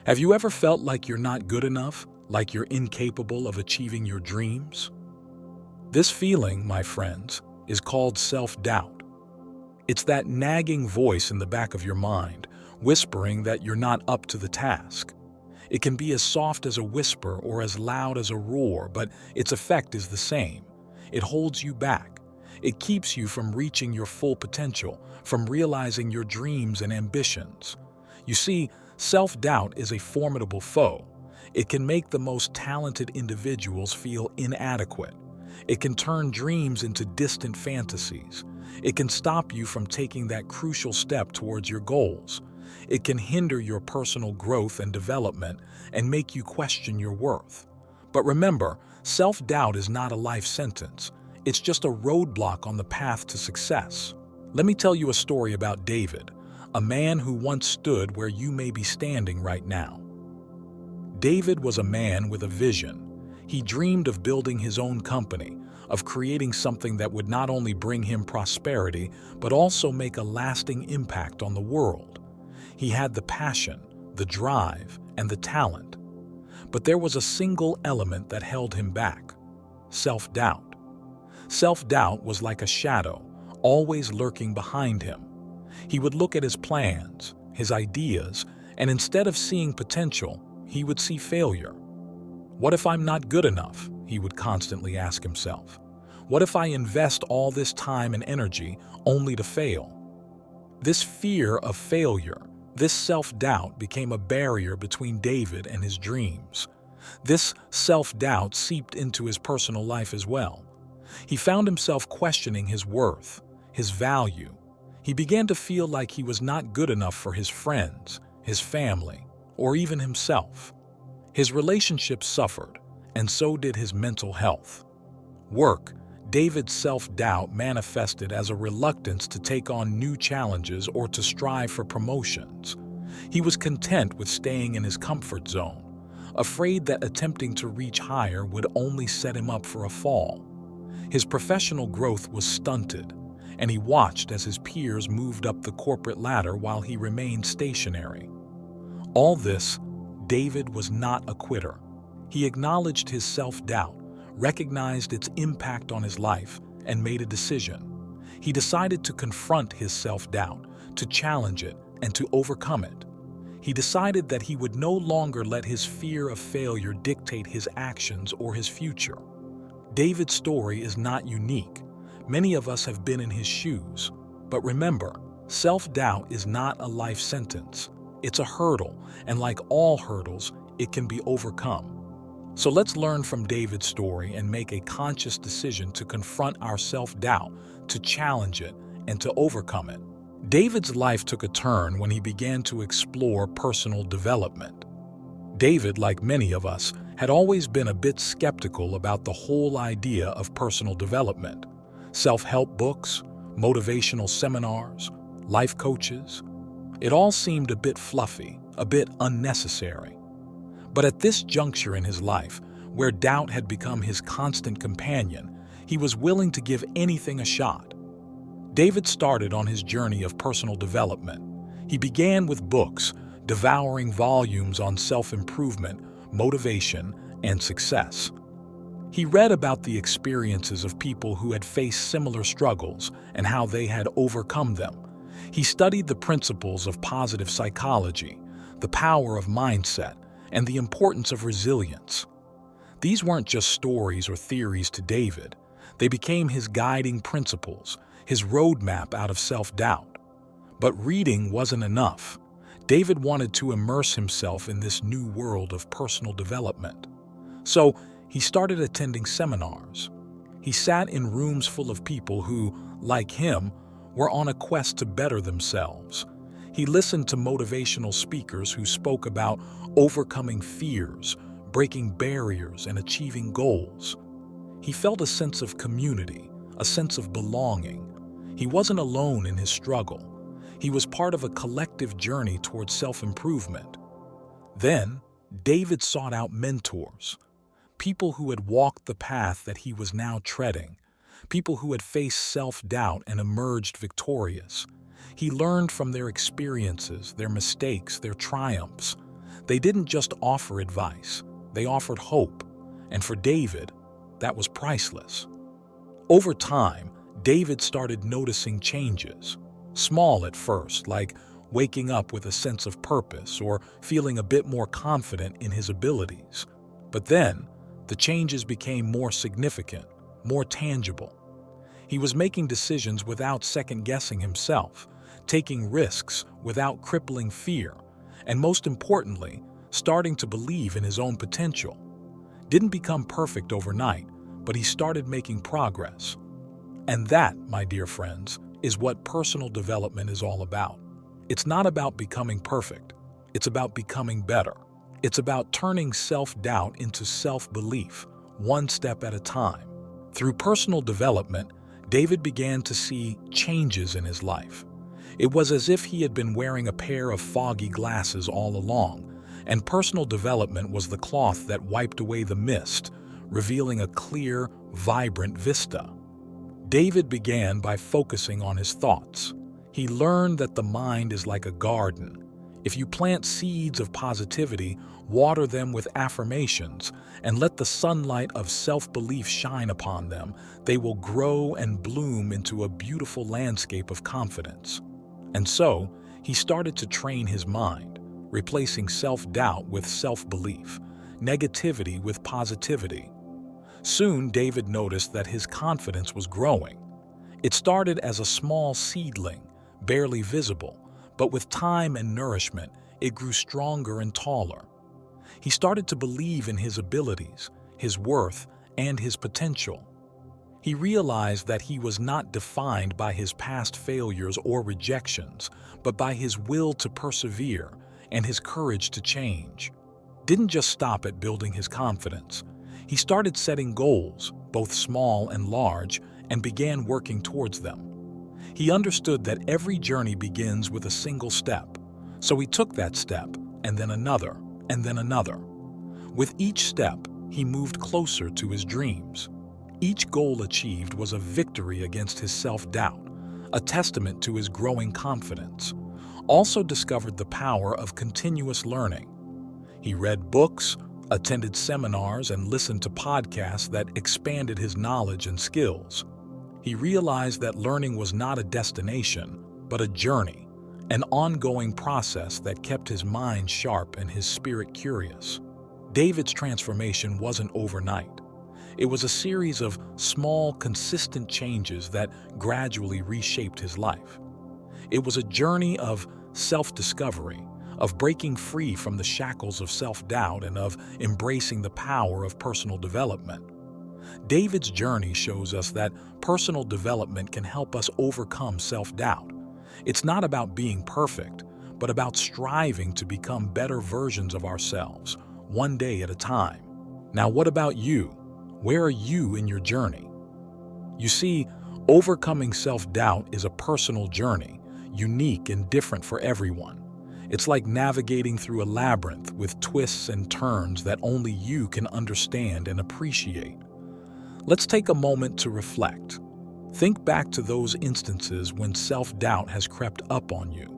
Have you ever felt like you're not good enough, like you're incapable of achieving your dreams? This feeling, my friends, is called self-doubt. It's that nagging voice in the back of your mind, whispering that you're not up to the task. It can be as soft as a whisper or as loud as a roar, but its effect is the same. It holds you back. It keeps you from reaching your full potential, from realizing your dreams and ambitions. You see, self-doubt is a formidable foe. It can make the most talented individuals feel inadequate. It can turn dreams into distant fantasies. It can stop you from taking that crucial step towards your goals. It can hinder your personal growth and development and make you question your worth. But remember, self-doubt is not a life sentence. It's just a roadblock on the path to success. Let me tell you a story about David, a man who once stood where you may be standing right now. David was a man with a vision. He dreamed of building his own company, of creating something that would not only bring him prosperity, but also make a lasting impact on the world. He had the passion, the drive, and the talent. But there was a single element that held him back: self-doubt. Self-doubt was like a shadow, always lurking behind him. He would look at his plans, his ideas, and instead of seeing potential, he would see failure. What if I'm not good enough? He would constantly ask himself. What if I invest all this time and energy only to fail? This fear of failure, this self-doubt became a barrier between David and his dreams. This self-doubt seeped into his personal life as well. He found himself questioning his worth, his value. He began to feel like he was not good enough for his friends, his family, or even himself. His relationships suffered, and so did his mental health. Work, David's self-doubt manifested as a reluctance to take on new challenges or to strive for promotions. He was content with staying in his comfort zone, afraid that attempting to reach higher would only set him up for a fall. His professional growth was stunted, and he watched as his peers moved up the corporate ladder while he remained stationary. All this, David was not a quitter. He acknowledged his self-doubt, recognized its impact on his life, and made a decision. He decided to confront his self-doubt, to challenge it, and to overcome it. He decided that he would no longer let his fear of failure dictate his actions or his future. David's story is not unique. Many of us have been in his shoes. But remember, self-doubt is not a life sentence. It's a hurdle, and like all hurdles, it can be overcome. So let's learn from David's story and make a conscious decision to confront our self-doubt, to challenge it, and to overcome it. David's life took a turn when he began to explore personal development. David, like many of us, had always been a bit skeptical about the whole idea of personal development. Self-help books, motivational seminars, life coaches. It all seemed a bit fluffy, a bit unnecessary. But at this juncture in his life, where doubt had become his constant companion, he was willing to give anything a shot. David started on his journey of personal development. He began with books, devouring volumes on self-improvement, motivation, and success. He read about the experiences of people who had faced similar struggles and how they had overcome them. He studied the principles of positive psychology, the power of mindset, and the importance of resilience. These weren't just stories or theories to David. They became his guiding principles, his roadmap out of self-doubt. But reading wasn't enough. David wanted to immerse himself in this new world of personal development. So he started attending seminars. He sat in rooms full of people who, like him, were on a quest to better themselves. He listened to motivational speakers who spoke about overcoming fears, breaking barriers, and achieving goals. He felt a sense of community, a sense of belonging. He wasn't alone in his struggle. He was part of a collective journey towards self-improvement. Then, David sought out mentors, people who had walked the path that he was now treading, people who had faced self-doubt and emerged victorious. He learned from their experiences, their mistakes, their triumphs. They didn't just offer advice, they offered hope. And for David, that was priceless. Over time, David started noticing changes. Small at first, like waking up with a sense of purpose or feeling a bit more confident in his abilities. But then, the changes became more significant, more tangible. He was making decisions without second-guessing himself, taking risks without crippling fear, and most importantly, starting to believe in his own potential. Didn't become perfect overnight, but he started making progress. And that, my dear friends, is what personal development is all about. It's not about becoming perfect. It's about becoming better. It's about turning self-doubt into self-belief, one step at a time. Through personal development, David began to see changes in his life. It was as if he had been wearing a pair of foggy glasses all along, and personal development was the cloth that wiped away the mist, revealing a clear, vibrant vista. David began by focusing on his thoughts. He learned that the mind is like a garden. If you plant seeds of positivity, water them with affirmations, and let the sunlight of self-belief shine upon them, they will grow and bloom into a beautiful landscape of confidence. And so, he started to train his mind, replacing self-doubt with self-belief, negativity with positivity. Soon, David noticed that his confidence was growing. It started as a small seedling, barely visible, but with time and nourishment, it grew stronger and taller. He started to believe in his abilities, his worth, and his potential. He realized that he was not defined by his past failures or rejections, but by his will to persevere and his courage to change. Didn't just stop at building his confidence. He started setting goals, both small and large, and began working towards them. He understood that every journey begins with a single step, so he took that step, and then another, and then another. With each step, he moved closer to his dreams. Each goal achieved was a victory against his self-doubt, a testament to his growing confidence. Also discovered the power of continuous learning. He read books, attended seminars, and listened to podcasts that expanded his knowledge and skills. He realized that learning was not a destination, but a journey, an ongoing process that kept his mind sharp and his spirit curious. David's transformation wasn't overnight. It was a series of small, consistent changes that gradually reshaped his life. It was a journey of self-discovery, of breaking free from the shackles of self-doubt and of embracing the power of personal development. David's journey shows us that personal development can help us overcome self-doubt. It's not about being perfect, but about striving to become better versions of ourselves, one day at a time. Now, what about you? Where are you in your journey? You see, overcoming self-doubt is a personal journey, unique and different for everyone. It's like navigating through a labyrinth with twists and turns that only you can understand and appreciate. Let's take a moment to reflect. Think back to those instances when self-doubt has crept up on you.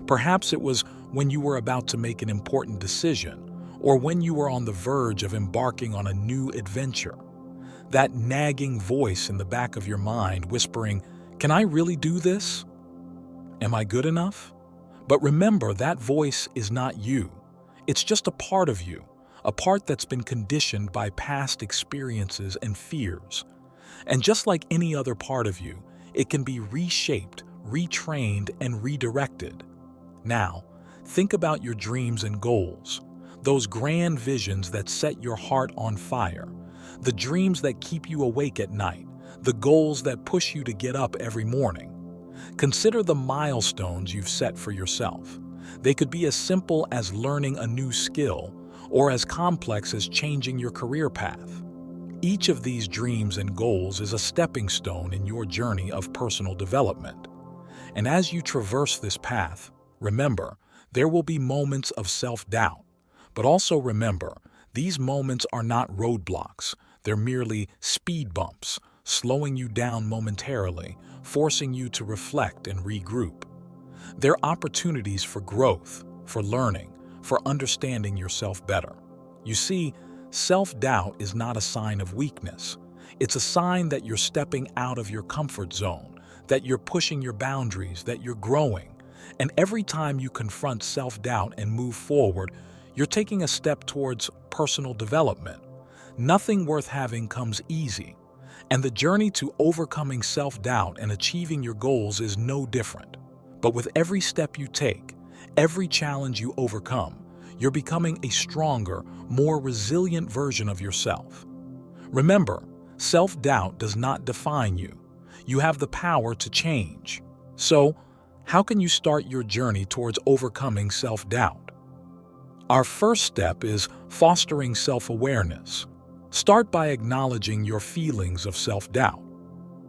Perhaps it was when you were about to make an important decision, or when you were on the verge of embarking on a new adventure. That nagging voice in the back of your mind whispering, "Can I really do this? Am I good enough?" But remember, that voice is not you. It's just a part of you, a part that's been conditioned by past experiences and fears. And just like any other part of you, it can be reshaped, retrained, and redirected. Now, think about your dreams and goals, those grand visions that set your heart on fire, the dreams that keep you awake at night, the goals that push you to get up every morning. Consider the milestones you've set for yourself. They could be as simple as learning a new skill or as complex as changing your career path. Each of these dreams and goals is a stepping stone in your journey of personal development. And as you traverse this path, remember, there will be moments of self-doubt. But also remember, these moments are not roadblocks. They're merely speed bumps, slowing you down momentarily, forcing you to reflect and regroup. They're opportunities for growth, for learning, for understanding yourself better. You see, self-doubt is not a sign of weakness. It's a sign that you're stepping out of your comfort zone, that you're pushing your boundaries, that you're growing. And every time you confront self-doubt and move forward, you're taking a step towards personal development. Nothing worth having comes easy, and the journey to overcoming self-doubt and achieving your goals is no different. But with every step you take, every challenge you overcome, you're becoming a stronger, more resilient version of yourself. Remember, self-doubt does not define you. You have the power to change. So, how can you start your journey towards overcoming self-doubt? Our first step is fostering self-awareness. Start by acknowledging your feelings of self-doubt.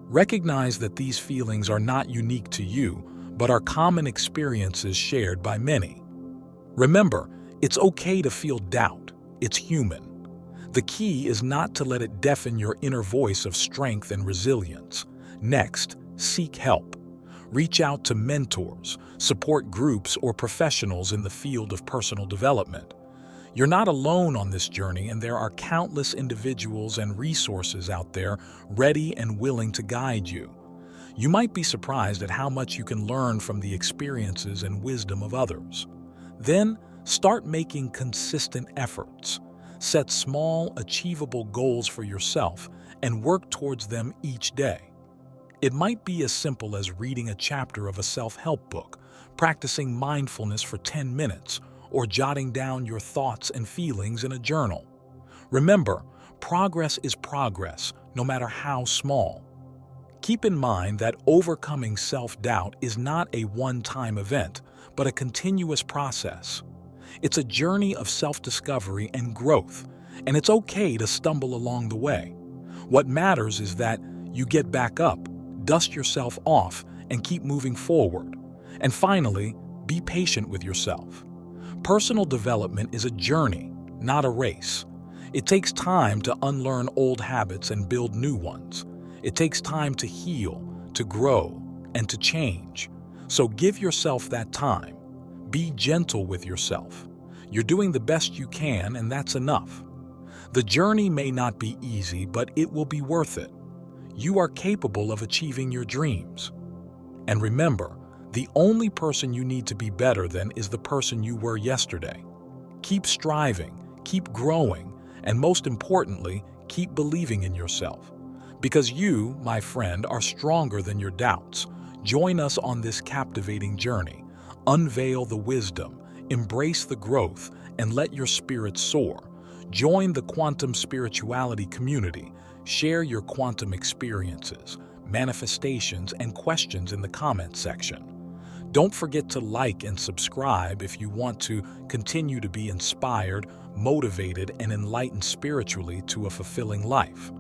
Recognize that these feelings are not unique to you, but are common experiences shared by many. Remember, it's okay to feel doubt. It's human. The key is not to let it deafen your inner voice of strength and resilience. Next, seek help. Reach out to mentors, support groups, or professionals in the field of personal development. You're not alone on this journey, and there are countless individuals and resources out there ready and willing to guide you. You might be surprised at how much you can learn from the experiences and wisdom of others. Then, start making consistent efforts. Set small, achievable goals for yourself and work towards them each day. It might be as simple as reading a chapter of a self-help book, practicing mindfulness for 10 minutes, or jotting down your thoughts and feelings in a journal. Remember, progress is progress, no matter how small. Keep in mind that overcoming self-doubt is not a one-time event, but a continuous process. It's a journey of self-discovery and growth, and it's okay to stumble along the way. What matters is that you get back up, dust yourself off, and keep moving forward. And finally, be patient with yourself. Personal development is a journey, not a race. It takes time to unlearn old habits and build new ones. It takes time to heal, to grow, and to change. So give yourself that time. Be gentle with yourself. You're doing the best you can, and that's enough. The journey may not be easy, but it will be worth it. You are capable of achieving your dreams. And remember, the only person you need to be better than is the person you were yesterday. Keep striving, keep growing, and most importantly, keep believing in yourself. Because you, my friend, are stronger than your doubts. Join us on this captivating journey. Unveil the wisdom, embrace the growth, and let your spirit soar. Join the Quantum Spirituality community. Share your quantum experiences, manifestations, and questions in the comments section. Don't forget to like and subscribe if you want to continue to be inspired, motivated, and enlightened spiritually to a fulfilling life.